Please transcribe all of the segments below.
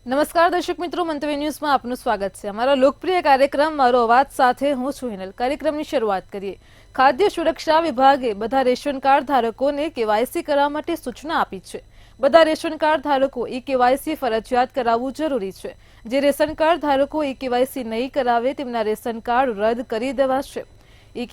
નમસ્કાર દર્શક મિત્રો, મંતવ્ય ન્યૂઝમાં આપનું સ્વાગત છે। અમારા લોકપ્રિય કાર્યક્રમ મારો અવાજ સાથે હું છું હિનલ। કાર્યક્રમની શરૂઆત કરીએ। ખાદ્ય સુરક્ષા વિભાગે બધા રેશન કાર્ડ ધારકોને કેવાયસી કરવા માટે સૂચના આપી છે। બધા રેશન કાર્ડ ધારકો કેવાયસી ફરજિયાત કરાવવું જરૂરી છે। જે રેશન કાર્ડ ધારકો કેવાયસી નહીં કરાવે તેમના રેશન કાર્ડ રદ કરી દેવાશે।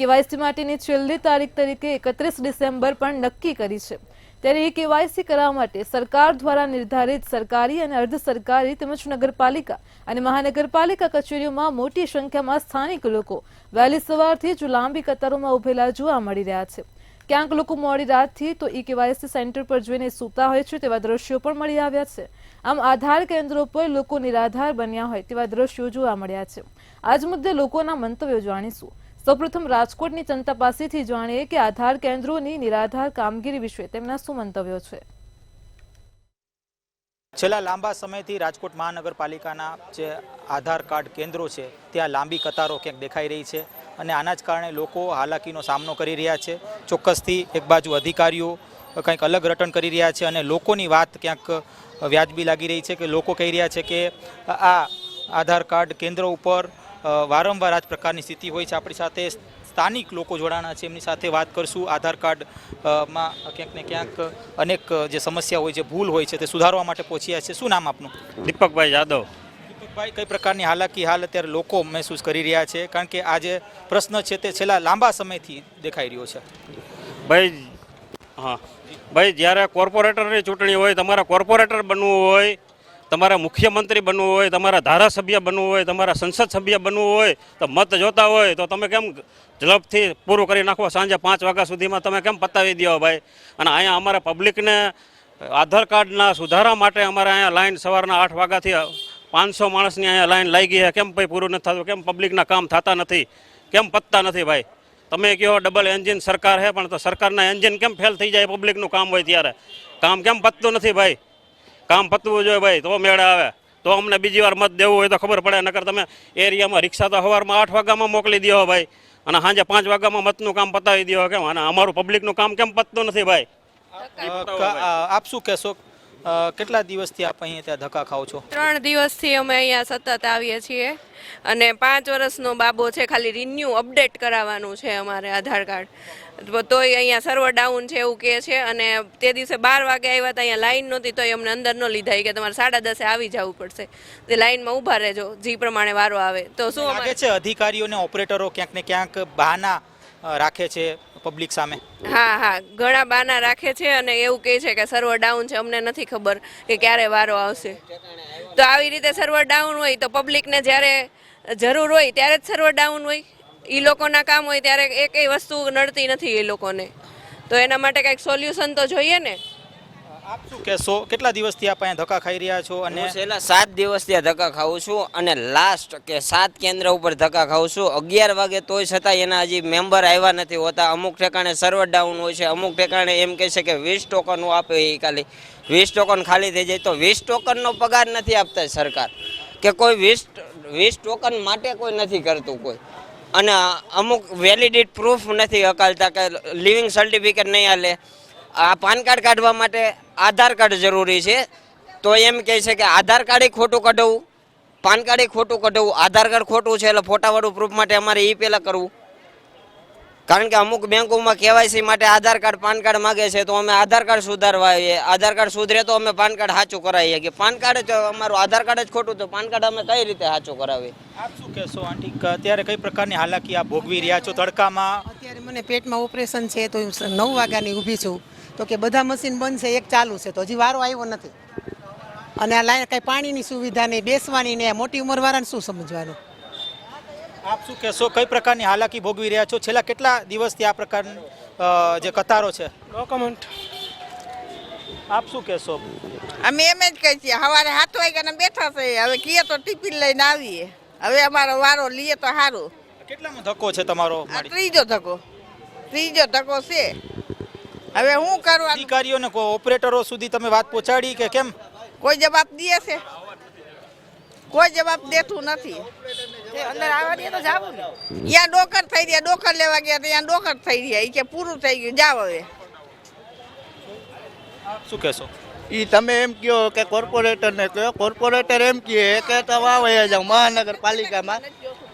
કેવાયસી માટેની છેલ્લી તારીખ તરીકે 31 ડિસેમ્બર પણ નક્કી કરી છે। ત્યારે કેવાયસી કરાવવા માટે સરકાર દ્વારા નિર્ધારિત સરકારી અને અર્ધ સરકારી તેમજ નગરપાલિકા અને મહાનગરપાલિકા કચેરીઓમાં મોટી સંખ્યામાં સ્થાનિક લોકો વહેલી સવારથી જ લાંબી કતારોમાં ઉભેલા જોવા મળી રહ્યા છે। ક્યાંક લોકો મોડી રાતથી તો કેવાયસી સેન્ટર પર જોઈને સૂતા હોય છે તેવા દ્રશ્યો પણ મળી આવ્યા છે। આમ આધાર કેન્દ્રો પર લોકો નિરાધાર બન્યા હોય તેવા દ્રશ્યો જોવા મળ્યા છે। આજ મુદ્દે લોકોના મંતવ્યો જાણીશું। સૌપ્રથમ રાજકોટની જનતા પાસેથી જાણીએ કે આધાર કેન્દ્રોની નિરાધાર કામગીરી વિશે તેમના શું મંતવ્યો છે। છેલ્લા લાંબા સમયથી રાજકોટ મહાનગરપાલિકાના જે આધાર કાર્ડ કેન્દ્રો છે ત્યાં લાંબી કતારો ક્યાંક દેખાઈ રહી છે અને આના જ કારણે લોકો હાલાકીનો સામનો કરી રહ્યા છે। ચોક્કસથી એક બાજુ અધિકારીઓ કંઈક અલગ રટણ કરી રહ્યા છે અને લોકોની વાત ક્યાંક વ્યાજબી લાગી રહી છે કે લોકો કહી રહ્યા છે કે આ આધાર કાર્ડ કેન્દ્રો ઉપર વારંવાર આ જ પ્રકારની સ્થિતિ હોય છે। આપણી સાથે સ્થાનિક લોકો જોડાણા છે, એમની સાથે વાત કરશું। આધાર કાર્ડમાં ક્યાંક ને ક્યાંક અનેક જે સમસ્યા હોય છે, ભૂલ હોય છે, તે સુધારવા માટે પહોંચ્યા છે। શું નામ આપનું? દીપકભાઈ યાદવ। દીપકભાઈ, કઈ પ્રકારની હાલાકી હાલ અત્યારે લોકો મહેસૂસ કરી રહ્યા છે? કારણ કે આ જે પ્રશ્ન છે તે છેલ્લા લાંબા સમયથી દેખાઈ રહ્યો છે। ભાઈ જ્યારે કોર્પોરેટરની ચૂંટણી હોય, તમારા કોર્પોરેટર બનવું હોય, તમારા મુખ્યમંત્રી બનવું હોય, તમારા ધારાસભ્ય બનવું હોય, તમારા સંસદ સભ્ય બનવું હોય તો મત જોતા હોય તો તમે કેમ ઝડપથી પૂરું કરી નાખો? સાંજે 5 વાગ્યા સુધીમાં તમે કેમ પતાવી દો ભાઈ? અને અહીંયા અમારે પબ્લિકને આધાર કાર્ડના સુધારા માટે અમારે અહીંયા લાઈન સવારના 8 વાગ્યાથી 500 માણસની અહીંયા લાઈન લાગી છે। કેમ ભાઈ પૂરું નથી થતું? કેમ પબ્લિકના કામ થતા નથી? કેમ પતતા નથી ભાઈ? તમે કહો ડબલ એન્જિન સરકાર છે, પણ તો સરકારના એન્જિન કેમ ફેલ થઈ જાય? પબ્લિકનું કામ હોય ત્યારે કામ કેમ પતતું નથી ભાઈ? કામ પતવું જોઈએ ભાઈ, તો મેળ આવે, તો અમને બીજી વાર મત દેવું હોય તો ખબર પડે। નકર તમે એરિયામાં રિક્ષા તો સવારમાં 8 વાગ્યામાં મોકલી દો ભાઈ અને સાંજે 5 વાગ્યામાં મતનું કામ પતાવી દો કેમ? અને અમારું પબ્લિકનું કામ કેમ પતતું નથી ભાઈ? આપ શું કહેશો? કેટલા દિવસથી આપ અહીંયા ત્યાં ધક્કા ખાઓ છો? 3 દિવસથી અમે અહીંયા સતત આવીએ છીએ અને 5 વર્ષનો બાબો છે, ખાલી રિન્યુ અપડેટ કરાવવાનું છે અમારે આધાર કાર્ડ, તોય અહીંયા સર્વર ડાઉન છે એવું કહે છે। અને તે દિવસે 12 વાગે આવ્યા હતા, અહીંયા લાઈન નહોતી તોય અમને અંદર ન લીધા, કે તમારે 10:30 આવી જવું પડશે, તે લાઈનમાં ઊભા રહેજો, જે પ્રમાણે વારો આવે। તો શું લાગે છે અધિકારીઓ અને ઓપરેટરો ક્યાંક ને ક્યાંક બહાના રાખે છે પબ્લિક સામે? હા, ઘણા બાના રાખે છે અને એવું કહે છે કે સર્વર ડાઉન છે, અમને નથી ખબર કે ક્યારે વારો આવશે। તો આવી રીતે સર્વર ડાઉન હોય તો પબ્લિકને જ્યારે જરૂર હોય ત્યારે જ સર્વર ડાઉન હોય, એ લોકોના કામ હોય ત્યારે એકેય વસ્તુ નડતી નથી એ લોકોને, તો એના માટે કંઈક સોલ્યુશન તો જોઈએ ને। આપ શું કહેશો? કેટલા દિવસથી આપ અહીંયા ધક્કા ખાઈ રહ્યા છો? અને છેલ્લા 7 દિવસથી ધક્કા ખાઉં છું અને લાસ્ટ કે 7 કેન્દ્ર ઉપર ધક્કા ખાઉં છું। 11 વાગે તોય છતાં એના હજી મેમ્બર આવ્યા નથી હોતા। અમુક ઠેકાણે સર્વર ડાઉન હોય છે, અમુક ઠેકાણે એમ કહે છે કે 20 ટોકન આપે, એ ખાલી 20 ટોકન ખાલી થઈ જાય તો 20 ટોકનનો પગાર નથી આપતા સરકાર, કે કોઈ 20 ટોકન માટે કોઈ નથી કરતું કોઈ, અને અમુક વેલિડિટ પ્રૂફ નથી અકાલતા, કે લિવિંગ સર્ટિફિકેટ નહીં હાલે। આ પાન કાર્ડ કાઢવા માટે આધાર કાર્ડ જરૂરી છે, તો એમ કહે છે કે આધાર કાર્ડ ખોટું કઢાવવું, પાન કાર્ડ ખોટું કઢાવવું, આધાર કાર્ડ ખોટું છે એટલે ફોટાવાળું પ્રૂફ માટે અમારે એ પહેલાં કરવું। કારણ કે અમુક બેંકોમાં કેવાયસી માટે આધાર કાર્ડ પાન કાર્ડ માગે છે, તો અમે આધાર કાર્ડ સુધારવા આવીએ, આધાર કાર્ડ સુધરે તો અમે પાન કાર્ડ સાચું કરાવીએ, કે પાન કાર્ડ જ અમારું આધાર કાર્ડ જ ખોટું તો પાન કાર્ડ અમે કઈ રીતે સાચું કરાવીએ? આપ શું કહેશો આંટી? અત્યારે કઈ પ્રકારની હાલાકી આપ ભોગવી રહ્યા છો તડકામાં? અત્યારે મને પેટમાં ઓપરેશન છે તો 9 વાગ્યાની ઊભી છું, તો કે બધા મશીન બંધ છે, એક ચાલુ છે, તો હજી વારો આવ્યો નથી। અને આ લાઈન કંઈ પાણીની સુવિધા નહીં, બેસવાની ને મોટી ઉંમરવાળાને શું સમજવાનું? આપ શું કહેશો? કઈ પ્રકારની હાલાકી ભોગવી રહ્યા છો? છેલ્લા કેટલા દિવસથી આ પ્રકારની જે કતારો છે? ડોક્યુમેન્ટ આપ શું કહેશો? અમે એમ જ કહીએ છીએ, સવારે 7 વાગ્યાના બેઠા છે, હવે કીએ તો ટિફિન લઈને આવીએ, હવે અમારો વારો લઈએ તો સારું। કેટલામો ધક્કો છે તમારો? આ ત્રીજો ધક્કો છે, હવે હું કરું? અધિકારીઓને ઓપરેટરો સુધી તમે વાત પહોંચાડી કે કેમ? કોઈ જવાબ દે છે? કોઈ જવાબ દેતું નથી। અંદર આવવા દે તો જાવું ને, ત્યાં ડોકર થઈ રહ્યા, ડોકર લેવા ગયા ત્યાં ડોકર થઈ રહ્યા, એ કે પૂરું થઈ ગયું, જાવ હવે। શું કહેશો? એ તમે એમ કહો કે કોર્પોરેટરને કહો, કોર્પોરેટર એમ કહે કે તમે આવે જાઓ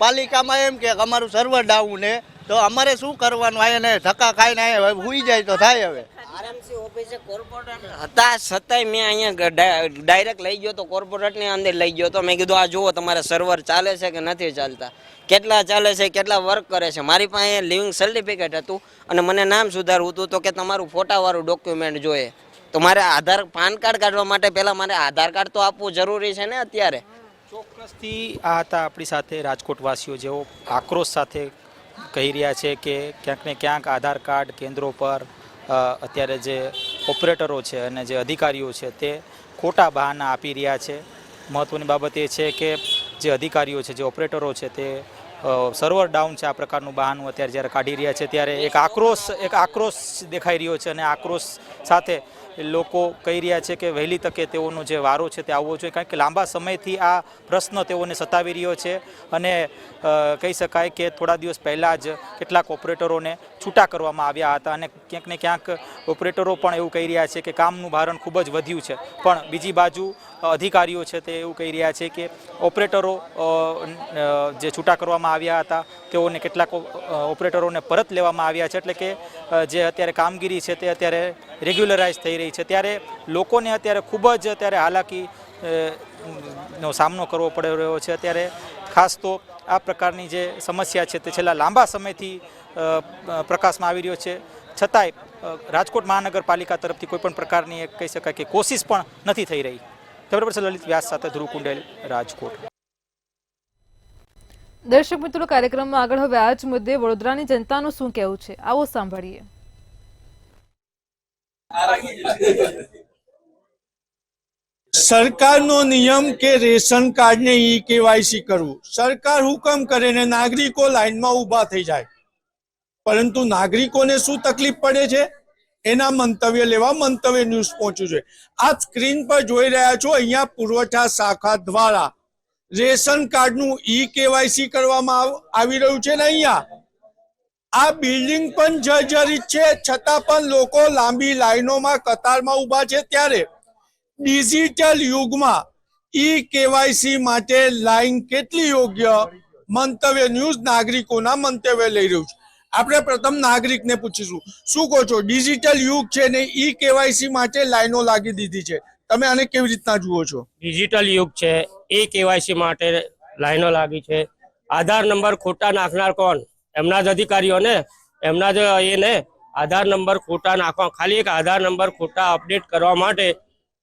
પાલિકામાં એમ કે અમારું સર્વર ડાઉન છે, તો અમારે શું કરવાનું? આને ધક્કા ખાઈને હવે હુઈ જાય તો થાય. હવે આરએમસી ઓફિસે કોર્પોરેટર હતા છતાંય મેં અહીંયા ડાયરેક્ટ લઈ ગયો તો કોર્પોરેટની અંદર લઈ ગયો તો મેં કીધું આ જુઓ તમારા સર્વર ચાલે છે કે નથી ચાલતા, કેટલા ચાલે છે, કેટલા વર્ક કરે છે. મારી પાસે લિવિંગ સર્ટિફિકેટ હતું અને મને નામ સુધારવું હતું તો કે તમારું ફોટાવાળું ડોક્યુમેન્ટ જોઈએ. તો મારે પાન કાર્ડ કાઢવા માટે પહેલાં મારે આધાર કાર્ડ તો આપવું જરૂરી છે ને અત્યારે. ચોક્કસથી આ હતા આપણી સાથે રાજકોટવાસીઓ, જેઓ આક્રોશ સાથે કહી રહ્યા છે કે ક્યાંક ને ક્યાંક આધાર કાર્ડ કેન્દ્રો પર અત્યારે જે ઓપરેટરો છે અને જે અધિકારીઓ છે તે ખોટા બહાના આપી રહ્યા છે. મહત્ત્વની બાબત એ છે કે જે અધિકારીઓ છે, જે ઓપરેટરો છે તે સર્વર ડાઉન છે આ પ્રકારનું બહાનું અત્યારે જ્યારે કાઢી રહ્યા છે, ત્યારે એક આક્રોશ દેખાઈ રહ્યો છે. અને આક્રોશ સાથે લોકો કહી રહ્યા છે કે વહેલી તકે તેઓનો જે વારો છે તે આવવો જોઈએ, કારણ કે લાંબા સમયથી આ પ્રશ્ન તેઓને સતાવી રહ્યો છે. અને કહી શકાય કે થોડા દિવસ પહેલાં જ કેટલાક ઓપરેટરોને છૂટા કરવામાં આવ્યા હતા અને ક્યાંક ને ક્યાંક ઓપરેટરો પણ એવું કહી રહ્યા છે કે કામનું ભારણ ખૂબ જ વધ્યું છે. પણ બીજી બાજુ અધિકારીઓ છે તે એવું કહી રહ્યા છે કે ઓપરેટરો જે છૂટા કરવામાં આવ્યા હતા તેઓને કેટલાક ઓપરેટરોને પરત લેવામાં આવ્યા છે, એટલે કે જે અત્યારે કામગીરી છે તે અત્યારે રેગ્યુલરાઇઝ થઈ રહી છે. ત્યારે લોકોને અત્યારે ખૂબ જ અત્યારે હાલાકી નો સામનો કરવો પડી રહ્યો છે. અત્યારે ખાસ તો આ પ્રકારની જે સમસ્યા છે તે છેલ્લા લાંબા સમયથી પ્રકાશમાં આવી રહ્યો છે, છતાંય રાજકોટ મહાનગરપાલિકા તરફથી કોઈપણ પ્રકારની એક કહી શકાય કે કોશિશ પણ નથી થઈ રહી. કેમેરા પર્સન લલિત વ્યાસ સાથે ધ્રુવ કુંડેલ, રાજકોટ. દર્શક મિત્રો, કાર્યક્રમમાં આગળ હવે આ જ મુદ્દે વડોદરાની જનતાનું શું કહેવું છે, આવો સાંભળીએ. સરકારનો નિયમ કે રેશન કાર્ડને ઈ કેવાયસી કરવું, સરકાર હુકમ કરે ને નાગરિકો લાઈનમાં ઊભા થઈ જાય, પરંતુ નાગરિકોને શું તકલીફ પડે છે એના મંતવ્ય લેવા મંતવ્ય ન્યૂઝ પહોંચ્યું છે. આ સ્ક્રીન પર જોઈ રહ્યા છો, અહીંયા પુરવઠા શાખા દ્વારા રેશન કાર્ડનું ઈ કેવાયસી કરવામાં આવી રહ્યું છે ને અહીંયા આ બિલ્ડિંગ પણ જર્જરિત છે, છતાં પણ લોકો લાંબી લાઈનોમાં કતારમાં ઊભા છે. ત્યારે ડિજિટલ યુગમાં ઈ કેવાયસી માટે લાઈન કેટલી યોગ્ય, મંતવ્ય ન્યૂઝ નાગરિકોના મંતવ્ય લઈ રહ્યું છે. આપણે પ્રથમ નાગરિકને પૂછીશું, શું કહો છો? ડિજિટલ યુગ છે ને ઈ કેવાયસી માટે લાઈનો લાગી દીધી છે, તમે આને કેવી રીતના જુઓ છો? ડિજિટલ યુગ છે, ઈ કેવાયસી માટે લાઈનો લાગી છે. આધાર નંબર ખોટા નાખનાર કોણ? એમના જ અધિકારીઓને, એમના જ એને આધાર નંબર ખોટા નાખવા, ખાલી એક આધાર નંબર ખોટા અપડેટ કરવા માટે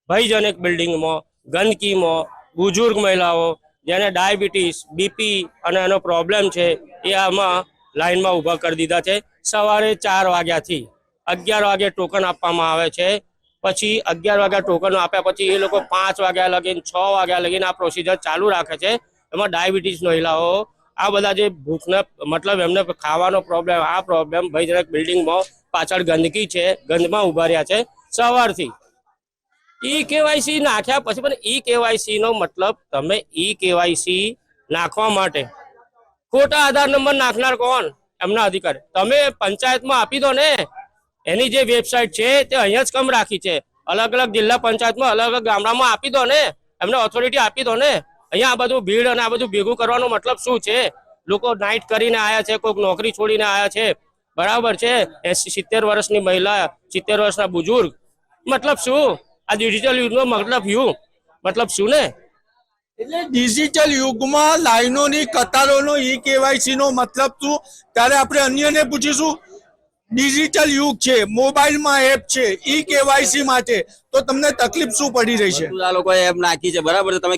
ભયજનક બિલ્ડિંગમાં, ગંદકીમાં, બુજુર્ગ મહિલાઓ જેને ડાયાબિટીસ, બીપી અને એનો પ્રોબ્લેમ છે એ આમાં લાઈનમાં ઊભા કરી દીધા છે. સવારે 4 વાગ્યાથી 11 વાગે ટોકન આપવામાં આવે છે, પછી 11 વાગ્યા ટોકન આપ્યા પછી એ લોકો 5 વાગ્યા લગીને 6 વાગ્યા લગીને આ પ્રોસિજર ચાલુ રાખે છે. એમાં ડાયાબિટીસ મહિલાઓ, આ બધા જે ભૂખને મતલબ એમને ખાવાનો પ્રોબ્લેમ, આ પ્રોબ્લેમ ભયજનક બિલ્ડિંગમાં પાછળ ગંદકી છે, ગંદમાં ઊભા રહ્યા છે સવારથી. ઈ કેવાયસી નાખ્યા પછી પણ ઈ કેવાયસી નો મતલબ, તમે ઈ કેવાયસી નાખવા માટે ખોટા આધાર નંબર નાખનાર કોણ? એમના અધિકારી. તમે પંચાયતમાં આપી દો ને, એની જે વેબસાઇટ છે તે અહીંયા જ કમ રાખી છે, અલગ અલગ જિલ્લા પંચાયતમાં, અલગ અલગ ગામડામાં આપી દો ને, એમને ઓથોરિટી આપી દો ને. અહીંયા આ બધું ભીડ અને આ બધું ભેગું કરવાનો મતલબ શું છે? લોકો નાઇટ કરીને આવ્યા છે, કોઈક નોકરી છોડીને આવ્યા છે, બરાબર છે, 70 વર્ષની મહિલા, 70 વર્ષના બુજુર્ગ, મતલબ શું? આ ડિજિટલ યુગનો મતલબ શું ને? એટલે ડિજિટલ યુગમાં લાઈનોની કતારોનો ઈ કેવાયસી નો મતલબ શું? ત્યારે આપણે અન્યને પૂછીશું. ડિજિટલ યુગ છે, મોબાઈલમાં એપ છે, ઈ કેવાયસી માટે તો તમને તકલીફ શું પડી રહી છે? આ લોકોએ એપ નાખી છે, બરાબર છે, તમે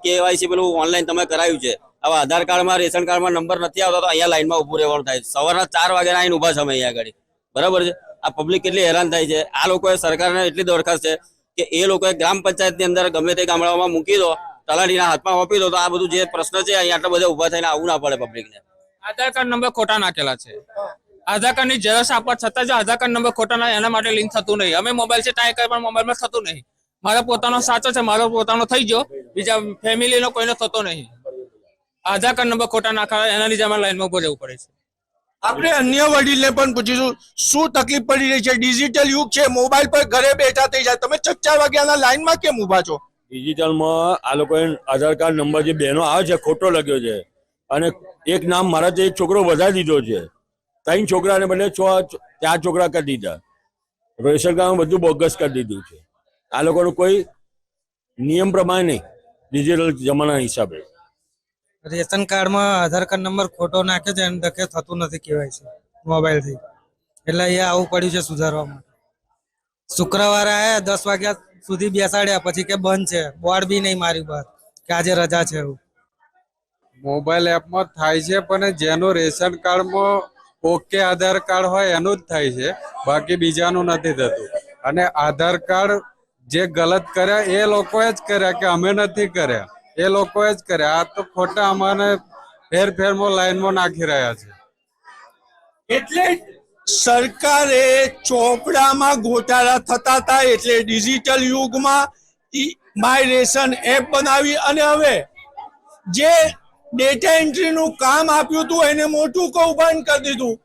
કેવાયસી પેલું ઓનલાઈન તમે કરાવ્યું છે. હવે આધાર કાર્ડમાં, રેશન કાર્ડમાં નંબર નથી આવતો તો અહીંયા લાઈનમાં ઉભું રહેવાનું થાય. સવારના 4 વાગે આવીને ઉભા છે અમે અહીંયા આગળ, બરાબર છે. આ પબ્લિક કેટલી હેરાન થાય છે. આ લોકોએ સરકારને એટલી દરખાસ્ત છે કે એ લોકોએ ગ્રામ પંચાયતની અંદર ગમે તે ગામડાઓમાં મૂકી દો, તલાટીના હાથમાં આપી દો, તો આ બધું જે પ્રશ્ન છે અહીંયા આટલા બધા ઉભા થઈને આવવું ના પડે પબ્લિકને. આધાર કાર્ડ નંબર ખોટા નાખેલા છે, આધાર કાર્ડની ઝેરોક્ષ આપવા છતાં જો આધાર કાર્ડ નંબર ખોટા ના, એના માટે લિંક થતું નહીં. અમે મોબાઈલ છે ટ્રાય કરી પણ મોબાઈલમાં થતું નહીં. મારો પોતાનો સાચો છે, મારો પોતાનો થઈ ગયો, બીજા ફેમિલીનો કોઈનો થતો નહીં. આધાર કાર્ડ નંબર ખોટા નાખવા, એના લીધે અમારે લાઈનમાં ઉભો રહેવું પડે છે. આપણે અન્ય વડીલને પણ પૂછીશું શું તકલીફ પડી રહી છે. ડિજિટલ યુગ છે, મોબાઈલ પર ઘરે બેઠા થઈ જાય. તમે 4 વાગ્યાના લાઈનમાં કેમ ઊભા છો? ડિજિટલમાં આ લોકોએ આધાર કાર્ડ નંબર જે બેનો આવે છે ખોટો લખ્યો છે અને એક નામ મારાથી એક છોકરો વધારી દીધો છે. 3 છોકરાને બદલે 4 છોકરા કરી દીધા. રેશન કાર્ડ બધું બોગસ કરી દીધું છે. આ લોકોનું કોઈ નિયમ પ્રમાણે નહીં, ડિજિટલ જમાના હિસાબે. રેશન કાર્ડમાં આધાર કાર્ડ નંબર ખોટો નાખ્યો છે અને ધકે થતું નથી કહેવાય છે મોબાઈલથી. એટલે અહીંયા આવું પડ્યું છે સુધારવા માટે. શુક્રવારે આયા 10 વાગ્યા સુધી બેસાડ્યા, પછી કે બંધ છે. બોર્ડ બી નહીં મારી બહાર કે આજે રજા છે એવું. મોબાઈલ એપમાં થાય છે, પણ જેનું રેશન કાર્ડમાં ઓકે આધાર કાર્ડ હોય એનું જ થાય છે, બાકી બીજાનું નથી થતું. અને આધાર કાર્ડ જે ગલત કર્યા એ લોકોએ જ કર્યા કે અમે નથી કર્યા, એ લોકોએ જ કર્યા. આ તો ખોટા અમારે ફેરમાં લાઈનમાં નાખી રહ્યા છે. એટલે સરકારે ચોપડામાં ગોટાળા થતા હતા, એટલે ડિજિટલ યુગમાં માય રેશન એપ બનાવી અને હવે જે ડેટા એન્ટ્રીનું કામ આપ્યું હતું એને મોટું કૌભાંડ કરી દીધું.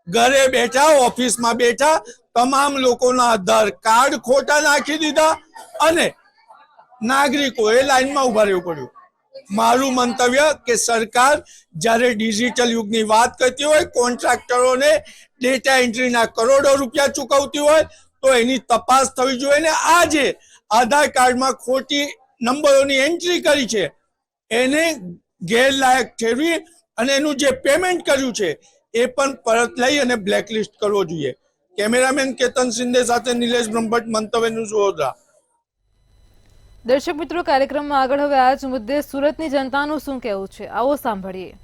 ઘરે બેઠા, ઓફિસમાં બેઠા તમામ લોકોના આધાર કાર્ડ ખોટા નાખી દીધા અને નાગરિકોએ લાઈનમાં ઉભા રહેવું પડ્યું. મારું મંતવ્ય કે સરકાર જ્યારે ડિજિટલ યુગની વાત કરતી હોય, કોન્ટ્રાક્ટરોને ડેટા એન્ટ્રીના કરોડો રૂપિયા ચૂકવતી હોય તો એની તપાસ થવી જોઈએ. ને આ જે આધાર કાર્ડમાં ખોટી નંબરોની એન્ટ્રી કરી છે એને ગેરલાયક ઠેરવી અને એનું જે પેમેન્ટ કર્યું છે એ પણ પરત લઈ અને બ્લેકલિસ્ટ કરવો જોઈએ. કેમેરામેન કેતન શિંદે સાથે નિલેશ બ્રહ્મભટ્ટ, મંતવ્ય ન્યૂઝ, વડોદરા. દર્શક મિત્રો, કાર્યક્રમમાં આગળ હવે આ જ મુદ્દે સુરતની જનતાનું શું કહેવું છે, આવો સાંભળીએ.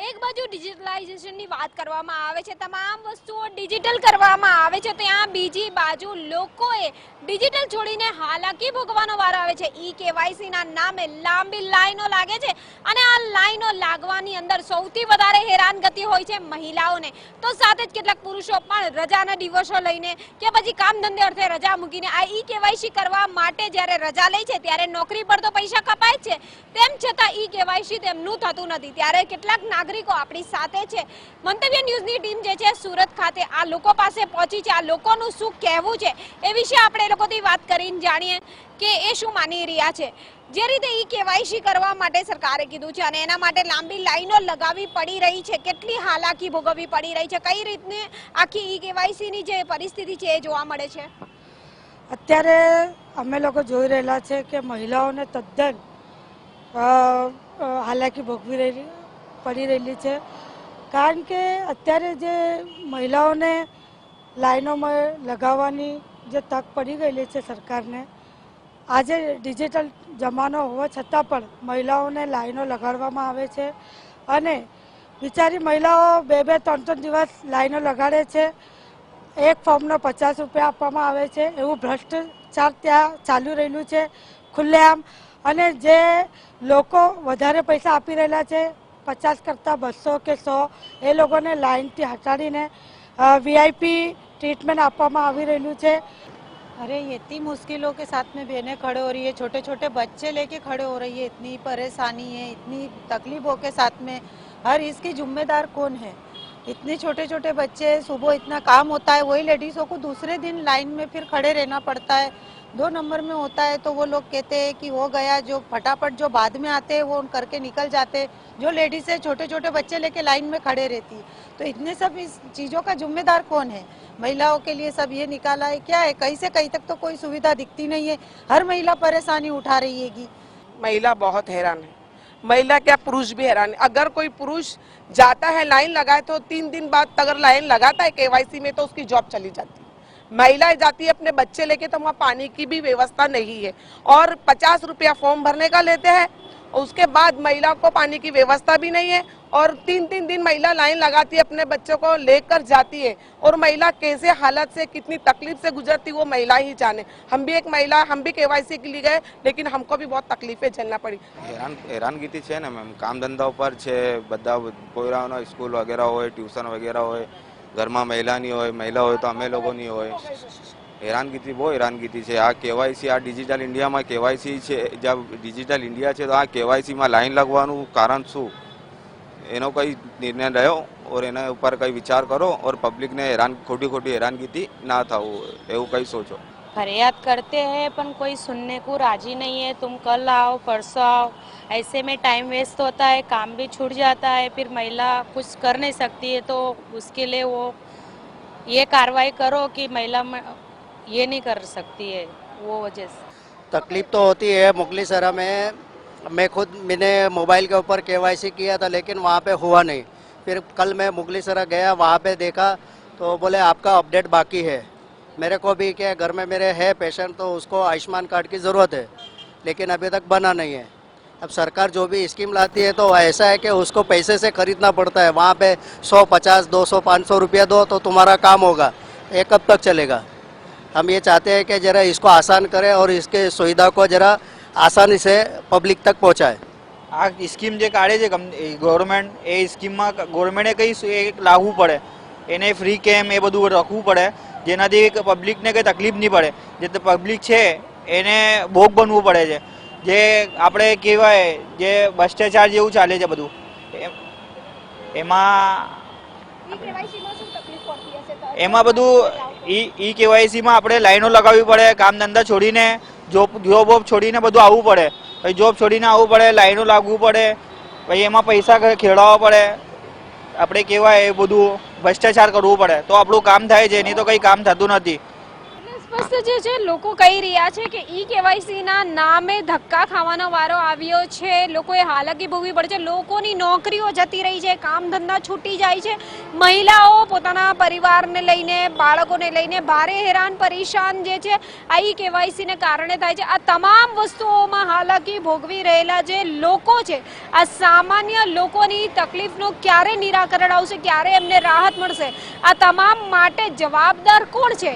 એક બાજુ ડિજિટલાઇઝેશનની વાત કરવામાં આવે છે, તમામ વસ્તુઓ ડિજિટલ કરવામાં આવે છે, ત્યાં બીજી બાજુ લોકોએ ડિજિટલ છોડીને હાલાકી ભોગવવાનો વારો આવે છે. ઈ-કેવાયસી ના નામે લાંબી લાઈનો લાગે છે અને આ લાઈનો લાગવાની અંદર સૌથી વધારે હેરાનગતિ હોય છે મહિલાઓને. તો સાથે જ કેટલાક પુરુષો પણ રજાના દિવસો લઈને કે પછી કામ ધંધે અર્થે રજા મૂકીને આ ઈ-કેવાયસી કરવા માટે જ્યારે રજા લે છે ત્યારે નોકરી પર તો પૈસા કપાય છે, તેમ છતાં ઈ-કેવાયસી તેમનું થતું નથી. ત્યારે કેટલાક નાગરિકો આપણી સાથે છે. મંતવ્ય ન્યૂઝની ટીમ જે છે સુરત ખાતે આ લોકો પાસે પહોંચી છે. આ લોકોનું શું કહેવું છે એ વિશે આપણે એ લોકોથી વાત કરીને જાણીએ કે એ શું માની રહ્યા છે. જે રીતે ઈ-કેવાયસી કરવા માટે સરકારે કીધું છે અને એના માટે લાંબી લાઈનો લગાવવી પડી રહી છે, કેટલી હાલાકી ભોગવવી પડી રહી છે, કઈ રીતની આખી ઈ-કેવાયસીની જે પરિસ્થિતિ છે એ જોવા મળે છે. અત્યારે અમે લોકો જોઈ રહેલા છે કે મહિલાઓને તદ્દન હાલાકી ભોગવી પડી રહેલી છે. કારણ કે અત્યારે જે મહિલાઓને લાઈનોમાં લગાવવાની જે તક પડી ગયેલી છે સરકારને, આજે ડિજિટલ જમાનો હોવા છતાં પણ મહિલાઓને લાઈનો લગાડવામાં આવે છે અને બિચારી મહિલાઓ 2-3 દિવસ લાઈનો લગાડે છે. એક ફોર્મનો 50 રૂપિયા આપવામાં આવે છે. એવું ભ્રષ્ટાચાર ત્યાં ચાલુ રહેલું છે ખુલ્લેઆમ. અને જે લોકો વધારે પૈસા આપી રહેલા છે, 50 કરતાં 200 કે 100, એ લોકોને લાઈનથી હટાડીને वीआईपी ट्रीटमेंट આપવામાં આવી રહેલું છે. अरे ये इतनी मुश्किलों के साथ में बहनें खड़े हो रही है, छोटे छोटे बच्चे लेके खड़े हो रही है, इतनी परेशानी है, इतनी तकलीफों के साथ में हर इसकी जिम्मेदार कौन है? इतने छोटे छोटे बच्चे, सुबह इतना काम होता है, वही लेडीज़ों को दूसरे दिन लाइन में फिर खड़े रहना पड़ता है. 2 नंबर में होता है तो वो लोग कहते हैं कि हो गया, जो फटाफट जो बाद में आते हैं वो करके निकल जाते हैं. जो लेडीज़ है छोटे छोटे बच्चे लेके लाइन में खड़े रहती है, तो इतने सब इस चीज़ों का जिम्मेदार कौन है? महिलाओं के लिए सब ये निकाला है क्या है? कहीं से कहीं तक तो कोई सुविधा दिखती नहीं है. हर महिला परेशानी उठा रही है. महिला बहुत हैरान है. महिला क्या, पुरुष भी हैरान है. अगर कोई पुरुष जाता है लाइन लगाए तो 3 दिन बाद अगर लाइन लगाता है केवाईसी में तो उसकी जॉब चली जाती है. महिलाएं जाती है अपने बच्चे लेके तो वहाँ पानी की भी व्यवस्था नहीं है और 50 रुपया फॉर्म भरने का लेते हैं. उसके बाद महिला को पानी की व्यवस्था भी नहीं है और 3-3 दिन महिला लाइन लगाती है, अपने बच्चों को लेकर जाती है और महिला कैसे हालत से कितनी तकलीफ से गुजरती वो महिला ही जाने. हम भी एक महिला, हम भी केवाईसी के लिए गए लेकिन हमको भी बहुत तकलीफें झेलना पड़ी. હેરાનગતિ છે ને મેમ. કામ ધંધા ઉપર છે, બધા પોયરાઓનો સ્કૂલ વગેરે હોય, ટ્યુશન વગેરે હોય, ઘરમાં મહિલાની હોય, મહિલા હોય તો અમે લોકોની હોય. હેરાનગતિ, બહુ હેરાનગતિ છે. આ કેવાયસી, આ ડિજિટલ ઇન્ડિયામાં કેવાયસી છે, જ્યાં ડિજિટલ ઇન્ડિયા છે તો આ કેવાયસીમાં લાઈન લાગવાનું કારણ શું? એનો કંઈ નિર્ણય રહ્યો ઓર એના ઉપર કંઈ વિચાર કરો ઓર પબ્લિકને ખોટી હેરાનગીથી ના થવું એવું કંઈ સોચો. फरियाद करते हैं पर कोई सुनने को राजी नहीं है। तुम कल आओ परसों आओ, ऐसे में टाइम वेस्ट होता है, काम भी छूट जाता है, फिर महिला कुछ कर नहीं सकती है। तो उसके लिए वो ये कार्रवाई करो कि महिला ये नहीं कर सकती है, वो वजह से तकलीफ तो होती है। मुगलीसरा में मैंने मोबाइल के ऊपर KYC किया था लेकिन वहाँ पे हुआ नहीं। फिर कल मैं मुगलीसरा गया, वहाँ पे देखा तो बोले आपका अपडेट बाकी है। मेरे को भी क्या घर में मेरे है पेशेंट तो उसको आयुष्मान कार्ड की ज़रूरत है लेकिन अभी तक बना नहीं है। अब सरकार जो भी स्कीम लाती है तो ऐसा है कि उसको पैसे से खरीदना पड़ता है। वहाँ पे 100, 50, 200, 500 रुपया दो तो तुम्हारा काम होगा। ये कब तक चलेगा? हम ये चाहते हैं कि ज़रा इसको आसान करें और इसके सुविधा को ज़रा आसानी से पब्लिक तक पहुँचाए। આ સ્કીમ જે કાઢે છે ગવર્મેન્ટ, એ સ્કીમમાં ગવર્મેન્ટે કંઈ લાવવું પડે, એને ફ્રી કેમ્પ એ બધું રાખવું પડે જેનાથી પબ્લિકને કંઈ તકલીફ નહીં પડે. જે પબ્લિક છે એને ભોગ બનવું પડે છે. જે આપણે કહેવાય જે ભ્રષ્ટાચાર જેવું ચાલે છે બધું એમાં બધું ઈ KYCમાં આપણે લાઈનો લગાવવી પડે, કામ ધંધા છોડીને જોબ છોડીને બધું આવવું પડે. પછી જોબ છોડીને આવવું પડે, લાઈનો લાગવું પડે, પછી એમાં પૈસા ખેડવા પડે. આપણે કહેવાય એ બધું ભ્રષ્ટાચાર કરવું પડે તો આપણું કામ થાય છે, નહીં તો કંઈ કામ થતું નથી. સ્પષ્ટ જે છે લોકો કહી રહ્યા છે કે KYC ના નામે ધક્કા ખાવાનો વારો આવ્યો છે. લોકોએ હાલાકી ભોગવી પડે છે, લોકોની નોકરીઓ જતી રહી છે, કામ ધંધા છૂટી જાય છે. મહિલાઓ પોતાના પરિવારને લઈને, બાળકોને લઈને ભારે હેરાન પરેશાન જે છે આ KYC ને કારણે થાય છે. આ તમામ વસ્તુઓમાં હાલાકી ભોગવી રહેલા જે લોકો છે, આ સામાન્ય લોકોની તકલીફનું ક્યારે નિરાકરણ આવશે, ક્યારે એમને રાહત મળશે, આ તમામ માટે જવાબદાર કોણ છે?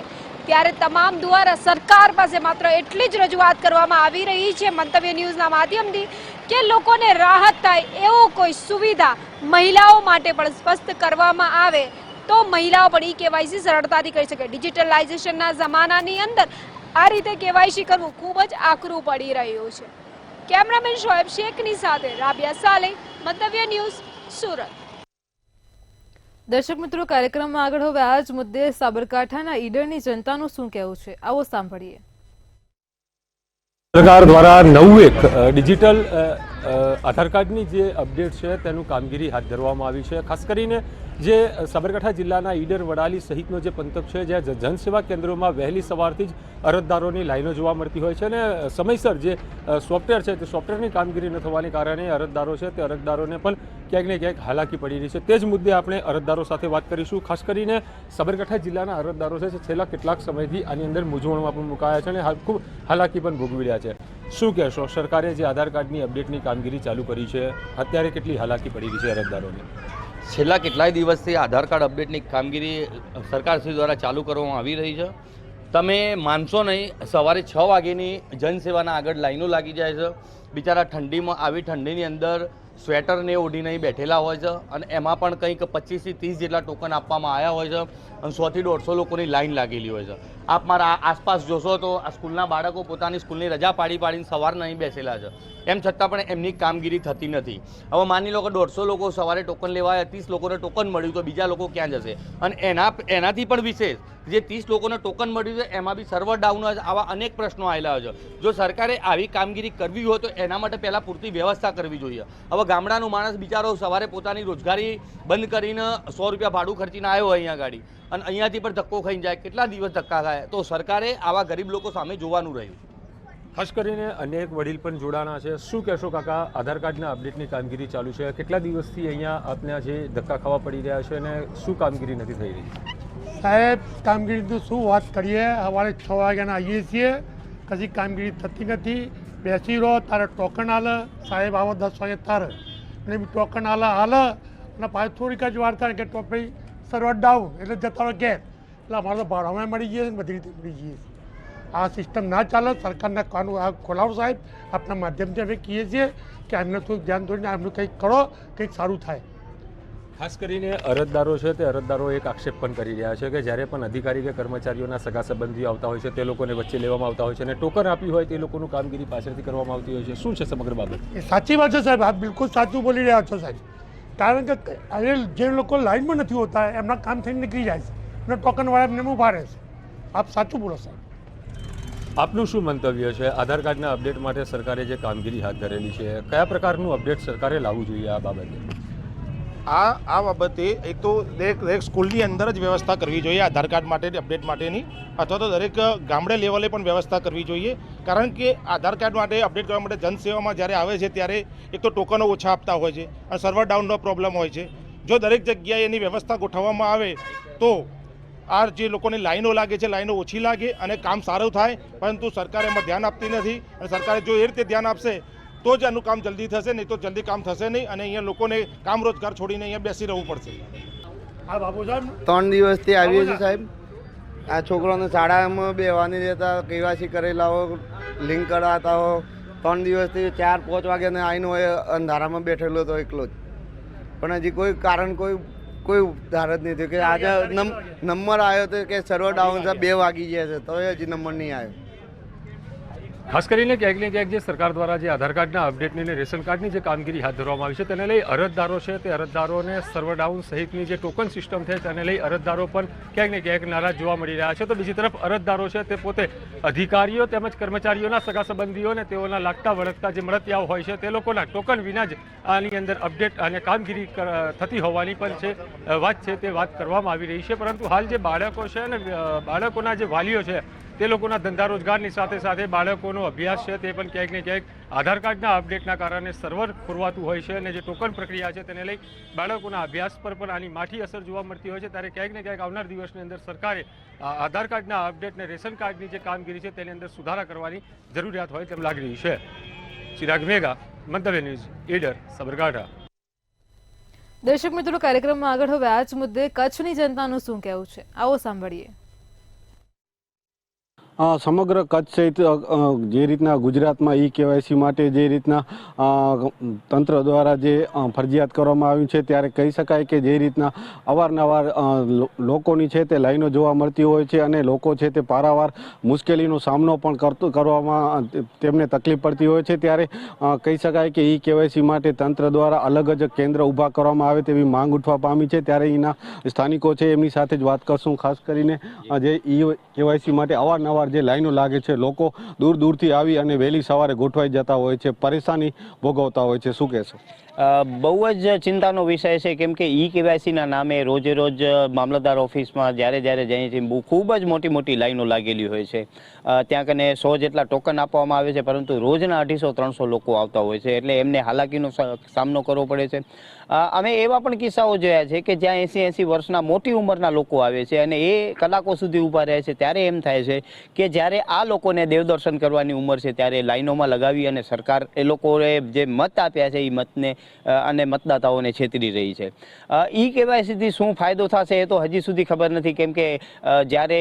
ત્યારે તમામ દ્વારા સરકાર પાસે માત્ર એટલી જ રજૂઆત કરવામાં આવી રહી છે મંતવ્ય ન્યૂઝના માધ્યમથી કે લોકોને રાહત થાય એવો કોઈ સુવિધા મહિલાઓ માટે પણ સ્પષ્ટ કરવામાં આવે તો મહિલાઓ પણ KYC સરળતાથી કરી શકે. ડિજિટલાઇઝેશનના જમાનાની અંદર આ રીતે KYC કરવું ખૂબ જ આકરું પડી રહ્યું છે. કેમેરામેન શોએબ શેખની સાથે રાબિયા સાલે, મંતવ્ય ન્યૂઝ, સુરત. દર્શક મિત્રો, કાર્યક્રમમાં આગળ હવે આ જ મુદ્દે સાબરકાંઠાના ઈડરની જનતાનું શું કહેવું છે, આવો સાંભળીએ. સરકાર દ્વારા નવું એક ડિજિટલ આધાર કાર્ડની જે અપડેટ છે તેનું કામગીરી હાથ ધરવામાં આવી છે. ખાસ કરીને જે સાબરકાંઠા જિલ્લાના ઈડર, વડાલી સહિતનો જે પંથક છે જ્યાં જનસેવા કેન્દ્રોમાં વહેલી સવારથી જ અરજદારોની લાઈનો જોવા મળતી હોય છે અને સમયસર જે સોફ્ટવેર છે તે સોફ્ટવેરની કામગીરી ન થવાને કારણે અરજદારો છે તે અરજદારોને પણ ક્યાંક ને ક્યાંક હાલાકી પડી રહી છે. તે જ મુદ્દે આપણે અરજદારો સાથે વાત કરીશું. ખાસ કરીને સાબરકાંઠા જિલ્લાના અરજદારો છે છેલ્લા કેટલાક સમયથી આની અંદર મૂંઝવણમાં પણ મુકાયા છે અને ખૂબ હાલાકી પણ ભોગવી રહ્યા છે. શું કહેશો? સરકારે જે આધાર કાર્ડની અપડેટની કામગીરી ચાલુ કરી છે, અત્યારે કેટલી હાલાકી પડી રહી છે અરજદારોને? છેલ્લા કેટલાય દિવસથી આધાર કાર્ડ અપડેટની કામગીરી સરકારશ્રી દ્વારા ચાલુ કરવામાં આવી રહી છે. તમે માનશો નહીં, સવારે 6 વાગ્યાની જનસેવાના આગળ લાઈનો લાગી જાય છે. બિચારા ઠંડીમાં આવી ઠંડીની અંદર સ્વેટરને ઓઢીને બેઠેલા હોય છે અને એમાં પણ કંઈક 25 થી 30 જેટલા ટોકન આપવામાં આવ્યા હોય છે અને 100 થી 150 લોકોની લાઈન લાગેલી હોય છે. આપ મારા આસપાસ જોશો તો આ સ્કૂલના બાળકો પોતાની સ્કૂલની રજા પાડીને સવારના અહીં બેસેલા છે. એમ છતાં પણ એમની કામગીરી થતી નથી. હવે માની લો કે 150 લોકો સવારે ટોકન લેવા આવ્યા, 30 લોકોને ટોકન મળ્યું તો બીજા લોકો ક્યાં જશે? અને એનાથી પણ વિશેષ જે 30 લોકોને ટોકન મળ્યું છે એમાં બી સર્વર ડાઉન હોય છે. આવા અનેક પ્રશ્નો આવેલા છે. જો સરકારે આવી કામગીરી કરવી હોય તો એના માટે પહેલાં પૂરતી વ્યવસ્થા કરવી જોઈએ. હવે ગામડાનો માણસ બિચારો સવારે પોતાની રોજગારી બંધ કરીને 100 રૂપિયા ભાડું ખર્ચીને આવ્યો હોય અહીંયા ગાડી અને અહીંયાથી પણ ધક્કો ખાઈને જાય. કેટલા દિવસ ધક્કા ખાય? તો સરકારે આવા ગરીબ લોકો સામે જોવાનું રહ્યું. ખાસ કરીને અનેક વડીલ પણ જોડાણા છે. શું કહેશો કાકા? આધાર કાર્ડના અપડેટની કામગીરી ચાલુ છે, કેટલા દિવસથી અહીંયા આપને જે ધક્કા ખાવા પડી રહ્યા છે અને શું કામગીરી નથી થઈ રહી? સાહેબ, કામગીરીની શું વાત કરીએ, સવારે 6 વાગ્યાના આવીએ છીએ, કશી કામગીરી થતી નથી. બેસી રહો તારે ટોકન હાલે, સાહેબ આવો 10 વાગે તારે અને ટોકન હાલે અને પાછું થોડીક જ વાર થાય કે પછી સર્વર ડાઉન એટલે જતા રહો ઘેર. એટલે અમારે તો ભાડામાં મળી જઈએ ને બધી રીતે મળી જઈએ. આ સિસ્ટમ ના ચાલે. સરકારના કાનૂન આ ખોલાવો સાહેબ. આપણા માધ્યમથી અમે કહીએ છીએ કે એમને થોડુંક ધ્યાન દોરીને એમનું કંઈક કરો, કંઈક સારું થાય. ખાસ કરીને અરજદારો છે તે અરજદારો એક આક્ષેપ પણ કરી રહ્યા છે કે જ્યારે પણ અધિકારી કે કર્મચારીઓના સગા સંબંધીઓ આવતા હોય છે તે લોકોને વચ્ચે લેવામાં આવતા હોય છે અને ટોકન આપ્યું હોય તે લોકોનું કામગીરી પાછળથી કરવામાં આવતી હોય છે. શું છે સમગ્ર બાબત? એ સાચી વાત છે સાહેબ, આપ બિલકુલ સાચું બોલી રહ્યા છો સાહેબ. કારણ કે હવે જે લોકો લાઈનમાં નથી હોતા એમના કામ થઈને નીકળી જાય છે અને ટોકનવાળા એમને ઊભા રહે છે. આપ સાચું બોલો સાહેબ. આપનું શું મંતવ્ય છે આધાર કાર્ડના અપડેટ માટે સરકારે જે કામગીરી હાથ ધરેલી છે, કયા પ્રકારનું અપડેટ સરકારે લાવવું જોઈએ આ બાબતે? આ બાબતે એક તો દરેક સ્કૂલની અંદર જ વ્યવસ્થા કરવી જોઈએ આધાર કાર્ડ માટે અપડેટ માટેની, અથવા તો દરેક ગામડે લેવલે પણ વ્યવસ્થા કરવી જોઈએ. કારણ કે આધાર કાર્ડ માટે અપડેટ કરવા માટે જનસેવામાં જ્યારે આવે છે ત્યારે એક તો ટોકનો ઓછા આપતા હોય છે અને સર્વર ડાઉનનો પ્રોબ્લેમ હોય છે. જો દરેક જગ્યાએ એની વ્યવસ્થા ગોઠવવામાં આવે તો આ જે લોકોની લાઈનો લાગે છે લાઈનો ઓછી લાગે અને કામ સારું થાય. પરંતુ સરકાર એમાં ધ્યાન આપતી નથી અને સરકારે જો એ રીતે ધ્યાન આપશે તો જ આનું કામ જલ્દી થશે, નહીં તો જલ્દી કામ થશે નહીં અને અહીંયા લોકોને કામ રોજગાર છોડીને અહીંયા બેસી રહેવું પડશે. હા બાબુ સાહેબ, 3 દિવસથી આવીએ છીએ સાહેબ. આ છોકરાઓને શાળામાં બેવાની રહેતા, કેવાયસી કરેલા હો, લિંક કરાવતા હો. 3 દિવસથી 4-5 વાગ્યાને આવીને હોય અંધારામાં બેઠેલો હતો એકલો જ. પણ હજી કોઈ કારણ કોઈ ધાર જ નહીં થયું કે આજે નંબર આવ્યો તો કે સર્વર ડાઉન છે, 2 વાગી ગયા છે તો હજી નંબર નહીં આવ્યો. ખાસ કરીને ક્યાંક ને ક્યાંક જે સરકાર દ્વારા જે આધાર કાર્ડના અપડેટની અને રેશન કાર્ડની જે કામગીરી હાથ ધરવામાં આવી છે તેને લઈ અરજદારો છે તે અરજદારોને સર્વર ડાઉન સહિતની જે ટોકન સિસ્ટમ છે તેને લઈ અરજદારો પણ ક્યાંક ને ક્યાંક નારાજ જોવા મળી રહ્યા છે. તો બીજી તરફ અરજદારો છે તે પોતે અધિકારીઓ તેમજ કર્મચારીઓના સગા સંબંધીઓ અને તેઓના લાગતા વળગતા જે મળતિયાઓ હોય છે તે લોકોના ટોકન વિના જ આની અંદર અપડેટ અને કામગીરી થતી હોવાની પણ છે વાત છે તે વાત કરવામાં આવી રહી છે. પરંતુ હાલ જે બાળકો છે અને બાળકોના જે વાલીઓ છે તે લોકોના ધંધા રોજગારની સાથે સાથે બાળકોનો અભ્યાસ છે તે પણ ક્યાંક ને ક્યાંક આધાર કાર્ડના અપડેટના કારણે સર્વર ખોરવાતું હોય છે અને જે ટોકન પ્રક્રિયા છે તેને લઈ બાળકોના અભ્યાસ પર પણ આની માઠી અસર જોવા મળતી હોય છે. ત્યારે ક્યાંક ને ક્યાંક આવનાર દિવસની અંદર સરકારે આધાર કાર્ડના અપડેટ અને રેશન કાર્ડની જે કામગીરી છે તેની અંદર સુધારા કરવાની જરૂરિયાત હોય તેમ લાગી રહી છે. ચિરાગ મેઘા, મંતવ્ય ન્યૂઝ, ઈડર, સાબરકાંઠા. દર્શક મિત્રો, કાર્યક્રમમાં આગળ હવે આ જ મુદ્દે કચ્છની જનતાનું શું કહેવું છે, આવો સાંભળીએ. સમગ્ર કચ્છ સહિત જે રીતના ગુજરાતમાં કેવાયસી માટે જે રીતના તંત્ર દ્વારા જે ફરજિયાત કરવામાં આવ્યું છે ત્યારે કહી શકાય કે જે રીતના અવારનવાર લોકોની છે તે લાઈનો જોવા મળતી હોય છે અને લોકો છે તે પારાવાર મુશ્કેલીનો સામનો પણ કરવામાં તેમને તકલીફ પડતી હોય છે. ત્યારે કહી શકાય કે કેવાયસી માટે તંત્ર દ્વારા અલગ જ કેન્દ્ર ઊભા કરવામાં આવે તેવી માંગ ઉઠવા પામી છે. ત્યારે એના સ્થાનિકો છે એમની સાથે જ વાત કરશું. ખાસ કરીને જે કેવાયસી માટે અવારનવાર જે લાઈનો લાગે છે, લોકો દૂર દૂરથી આવી અને વહેલી સવારે ગોઠવાઈ જતા હોય છે, પરેશાની ભોગવતા હોય છે, શું કહેશો? બહુ જ ચિંતાનો વિષય છે, કેમ કે કેવાયસીના નામે રોજે રોજ મામલતદાર ઓફિસમાં જ્યારે જઈએ છીએ ખૂબ જ મોટી લાઈનો લાગેલી હોય છે. ત્યાં કને 100 જેટલા ટોકન આપવામાં આવે છે, પરંતુ રોજના 250-300 લોકો આવતા હોય છે, એટલે એમને હાલાકીનો સામનો કરવો પડે છે. અમે એવા પણ કિસ્સાઓ જોયા છે કે જ્યાં 80-80 વર્ષના મોટી ઉંમરના લોકો આવે છે અને એ કલાકો સુધી ઊભા રહે છે. ત્યારે એમ થાય છે કે જ્યારે આ લોકોને દેવદર્શન કરવાની ઉંમર છે ત્યારે લાઈનોમાં લગાવી અને સરકાર એ લોકોએ જે મત આપ્યા છે એ મતને અને મતદાતાઓને છેતરી રહી છે. કેવાયસીથી શું ફાયદો થશે એ તો હજી સુધી ખબર નથી, કેમ કે જ્યારે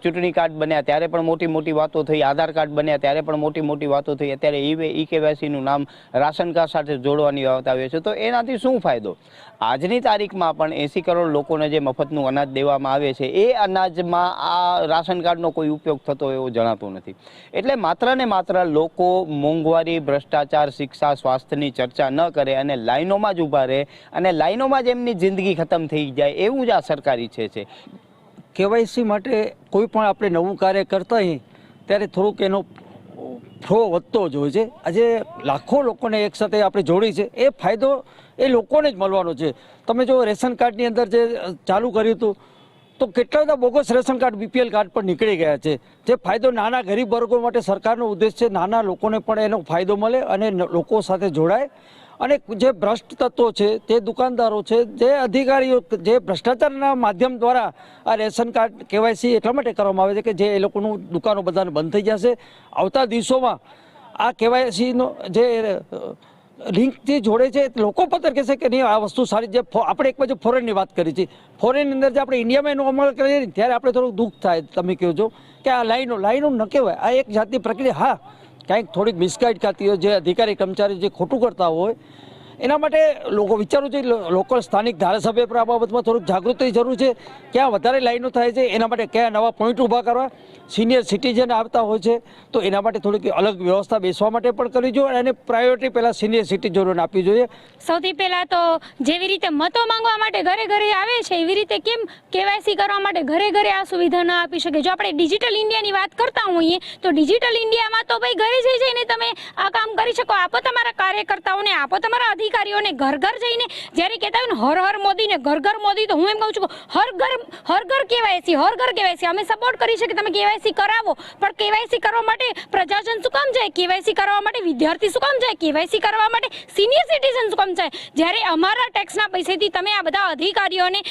ચૂંટણી કાર્ડ બન્યા ત્યારે પણ મોટી વાતો થઈ, આધાર કાર્ડ બન્યા ત્યારે પણ મોટી વાતો થઈ. અત્યારે કેવાયસીનું નામ રાશન કાર્ડ સાથે જોડવાની વાત આવે છે, તો એનાથી શું ફાયદો? આજની તારીખમાં પણ 80 કરોડ લોકોને જે મફતનું અનાજ દેવામાં આવે છે એ અનાજમાં આ રાશન કાર્ડનો કોઈ ઉપયોગ થતો એવો જણાતો નથી. એટલે માત્ર ને માત્ર લોકો મોંઘવારી, ભ્રષ્ટાચાર, શિક્ષા, સ્વાસ્થ્યની ચર્ચા ન કરે અને લાઈનોમાં જ ઊભા રહે અને લાઈનોમાં જ એમની જિંદગી ખતમ થઈ જાય, એવું જ આ સરકાર ઈચ્છે છે. કેવાયસી માટે કોઈ પણ આપણે નવું કાર્ય કરતા હોઈએ ત્યારે થોડુંક એનો ફ્લો વધતો જ હોય છે. આજે લાખો લોકોને એકસાથે આપણે જોડી છે, એ ફાયદો એ લોકોને જ મળવાનો છે. તમે જો રેશન કાર્ડની અંદર જે ચાલુ કર્યું હતું તો કેટલા બધા bogus ration card BPL card પર નીકળી ગયા છે. જે ફાયદો નાના ગરીબ વર્ગો માટે સરકારનો ઉદ્દેશ છે, નાના લોકોને પણ એનો ફાયદો મળે અને લોકો સાથે જોડાય. અને જે ભ્રષ્ટ તત્વો છે, તે દુકાનદારો છે, જે અધિકારીઓ જે ભ્રષ્ટાચારના માધ્યમ દ્વારા આ રેશન કાર્ડ કેવાયસી એટલા માટે કરવામાં આવે છે કે જે એ લોકોનું દુકાનો બધાને બંધ થઈ જશે. આવતા દિવસોમાં આ કેવાયસીનો જે લિંકથી જોડે છે લોકો પત્ર કહેશે કે નહીં આ વસ્તુ સારી. જે આપણે એક બાજુ ફોરેનની વાત કરી છે, ફોરેનની અંદર જે આપણે ઇન્ડિયામાં એનો અમલ કરીએ ને ત્યારે આપણે થોડું દુઃખ થાય. તમે કહો છો કે આ લાઈનો ન કહેવાય, આ એક જાતની પ્રક્રિયા. હા, કંઈક થોડીક મિસગાઈડ ખાતી હોય, જે અધિકારી કર્મચારી જે ખોટું કરતા હોય એના માટે લોકો વિચારવું છે, લોકલ સ્થાનિક ધારાસભ્ય પર આ બાબતમાં થોડુંક જાગૃતિની જરૂર છે. ક્યાં વધારે લાઈનો થાય છે એના માટે કયા નવા પોઈન્ટ ઊભા કરવા, સિનિયર સિટીઝન આવતા હોય છે તો એના માટે થોડીક અલગ વ્યવસ્થા બેસવા માટે પણ કરવી જોઈએ અને પ્રાયોરિટી પહેલાં સિનિયર સિટીઝનોને આપવી જોઈએ. સૌથી પહેલા તો જેવી રીતે મતો માંગવા માટે ઘરે ઘરે આવે છે એવી રીતે કેમ કેવાયસી કરવા માટે ઘરે ઘરે આ સુવિધા ન આપી શકે? જો આપણે ડિજિટલ ઇન્ડિયાની વાત કરતા હોઈએ તો ડિજિટલ ઇન્ડિયામાં તો ભાઈ ઘરે જઈને તમે આ કામ કરી શકો. આપો તમારા કાર્યકર્તાઓને, આપો તમારા અધિકારીઓને, ઘર ઘર જઈને જ્યારે કહેતા હોય ને હર હર મોદી ને ઘર ઘર મોદી, તો હું એમ કહું છું હર ઘર કેવાયસી, હર ઘર કેવાયસી અમે સપોર્ટ કરી શકીએ. તમે કેવાયસી કરાવો, પણ કેવાયસી કરવા માટે પ્રજાજન શું કામ જાય? કેવાયસી કરવા માટે વિદ્યાર્થી શું કામ જાય? કેવાયસી કરવા માટે સિનિયર સિટીઝન શું કામ જાય? જ્યારે અમારા ટેક્સના પૈસેથી તમે આ બધા અધિકારીઓને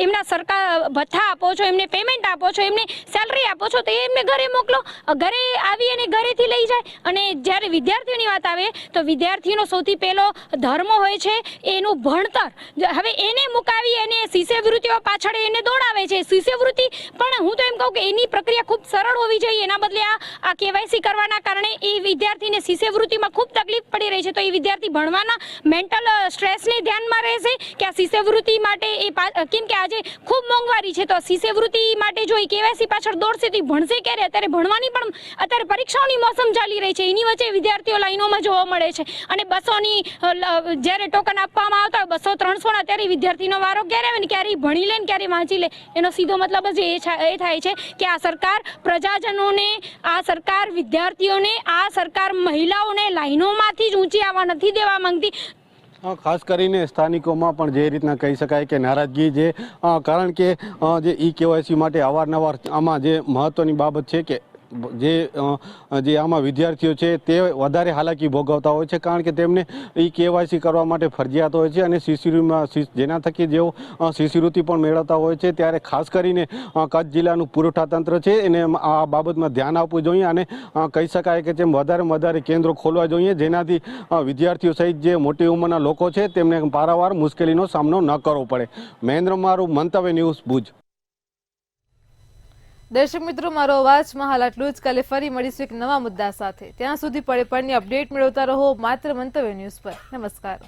એમના સરકાર ભથ્થા આપો છો, એમને પેમેન્ટ આપો છો, એમને સેલરી આપો છો, તો એમને ઘરે મોકલો, ઘરે આવી અને ઘરેથી લઈ જાય. અને જ્યારે વિદ્યાર્થીઓની વાત આવે તો વિદ્યાર્થીનો સૌથી પહેલો ધર્મ હોય છે એનું ભણતર. હવે એને મુકાવી અને શિષ્યવૃત્તિઓ પાછળ એને દોડાવે છે. શિષ્યવૃત્તિ પણ હું તો એમ કહું કે એની પ્રક્રિયા ખૂબ સરળ હોવી જોઈએ. એના બદલે આ કેવાયસી કરવાના કારણે એ વિદ્યાર્થીને શિષ્યવૃત્તિમાં ખૂબ તકલીફ પડી રહી છે. તો એ વિદ્યાર્થી ભણવાના મેન્ટલ સ્ટ્રેસને ધ્યાનમાં રહેશે કે આ શિષ્યવૃત્તિ માટે કેમ કે આજે ખૂબ મોંઘવારી છે, તો શિષ્યવૃત્તિ માટે જો એ કેવાયસી પાછળ દોડશે તો એ ભણશે ક્યારે? અત્યારે ભણવાની પણ અત્યારે પરીક્ષાઓની મોસમ ચાલી રહી છે, એની વચ્ચે વિદ્યાર્થીઓ લાઈનોમાં જોવા મળે છે. અને 200ની જ્યારે ટોકન આપવામાં આવતા હોય 200-300 ના, ત્યારે વિદ્યાર્થીનો વારો ક્યારે આવે ને ક્યારે ભણી લે ને ક્યારે વાંચી લે. એનો સીધો મતલબ જ એ થાય છે કે આ સરકાર પ્રજાજનોને, આ સરકાર વિદ્યાર્થીઓને, આ સરકાર મહિલાઓને લાઈનોમાંથી જ ઊંચી આવવા નથી દેવા માંગતી. ખાસ કરીને સ્થાનિકોમાં પણ જે રીતના કહી શકાય કે નારાજગી છે, કારણ કે જે ઈ કેવાયસી માટે અવારનવાર આમાં જે મહત્ત્વની બાબત છે કે જે આમાં વિદ્યાર્થીઓ છે તે વધારે હાલાકી ભોગવતા હોય છે, કારણ કે તેમને ઈ કેવાયસી કરવા માટે ફરજિયાત હોય છે અને શિષ્યવૃત્તિમાં જેના થકી જેઓ શિષ્યવૃત્તિ પણ મેળવતા હોય છે. ત્યારે ખાસ કરીને કચ્છ જિલ્લાનું પુરવઠા તંત્ર છે એને આ બાબતમાં ધ્યાન આપવું જોઈએ અને કહી શકાય કે જેમ વધારે કેન્દ્રો ખોલવા જોઈએ, જેનાથી વિદ્યાર્થીઓ સહિત જે મોટી ઉંમરના લોકો છે તેમને પારાવાર મુશ્કેલીનો સામનો ન કરવો પડે. મહેન્દ્ર મારું મંતવ્ય ન્યૂઝ ભુજ. દર્શક મિત્રો, મારો અવાજમાં હાલ આટલું જ. કાલે ફરી મળીશું એક નવા મુદ્દા સાથે. ત્યાં સુધી પળે પળની અપડેટ મેળવતા રહો માત્ર મંતવ્ય ન્યૂઝ પર. નમસ્કાર.